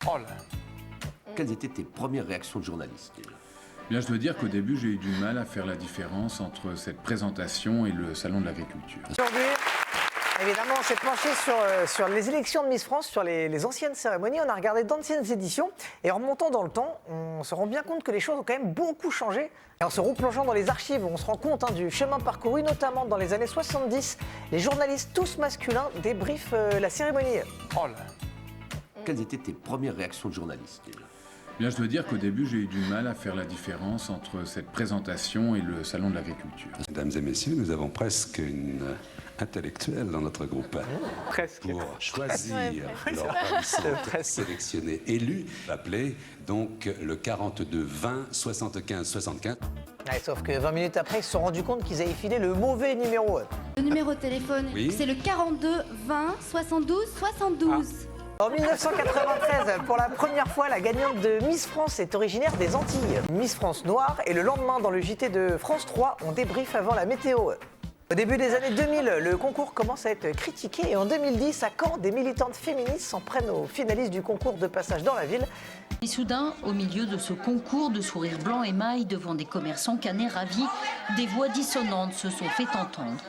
Oh là. Quelles étaient tes premières réactions de journaliste déjà? Bien, je dois dire qu'au début, j'ai eu du mal à faire la différence entre cette présentation et le salon de l'agriculture. Aujourd'hui, évidemment, on s'est penché sur les élections de Miss France, sur les anciennes cérémonies. On a regardé d'anciennes éditions et en remontant dans le temps, on se rend bien compte que les choses ont quand même beaucoup changé. Et en se replongeant dans les archives, on se rend compte du chemin parcouru, notamment dans les années 70. Les journalistes, tous masculins, débriefent la cérémonie. Oh là. Quelles étaient tes premières réactions de journaliste déjà? Bien, je dois dire qu'au début, j'ai eu du mal à faire la différence entre cette présentation et le salon de l'agriculture. Mesdames et messieurs, nous avons presque une intellectuelle dans notre groupe. Presque. Pour choisir leur ravissante sélectionnée élue, appelée donc le 42 20 75 75. Ouais, sauf que 20 minutes après, ils se sont rendus compte qu'ils avaient filé le mauvais numéro. Le numéro de téléphone, Oui. c'est le 42 20 72 72. En 1993, pour la première fois, la gagnante de Miss France est originaire des Antilles. Miss France noire, et le lendemain, dans le JT de France 3, on débrief avant la météo. Au début des années 2000, le concours commence à être critiqué et en 2010, à Caen, des militantes féministes s'en prennent aux finalistes du concours de passage dans la ville. Et soudain, au milieu de ce concours de sourires blancs émail devant des commerçants canets ravis, des voix dissonantes se sont fait entendre.